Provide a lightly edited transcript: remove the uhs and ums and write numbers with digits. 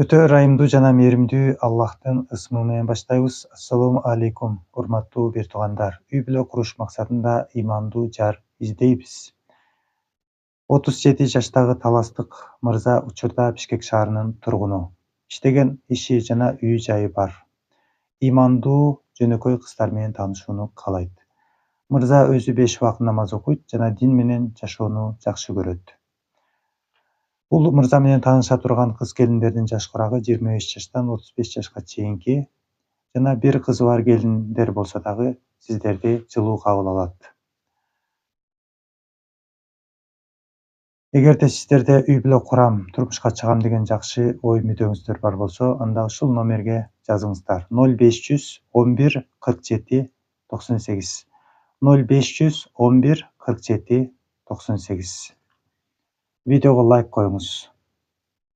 Өтө ырайымдуу жана мээримдүү Аллахтын ысмы менен баштайбыз. Ассалому алейкум, урматтуу бир туугандар. Үй бүлө куруш максатында ыймандуу жар издейбиз. 37 жаштагы таластык мырза учурда Бишкек шаарынын тургуну. Иштеген иши жана үй жайы бар. Ыймандуу жөнөкөй кыздар менен таанышууну каалайт. Мырза өзү 5 убакыт намаз окуйт жана дин менен жашоону жакшы көрөт. Бул мырза менен тааныша турган кыз келиндердин жаш курагы 25 жаштан 35 жашка чейинки жана бир кызы бар келиндер болсо дагы сиздерди жылуу кабыл алат. Эгерде сиздерде үй бүлө курам, турмушка чыгам деген жакшы ой мүдөөңүздөр бар болсо, анда ушул номерге жазыңыздар. 0500 11 47 98. 0500 11 47 98. Видеого лайк коюңуз.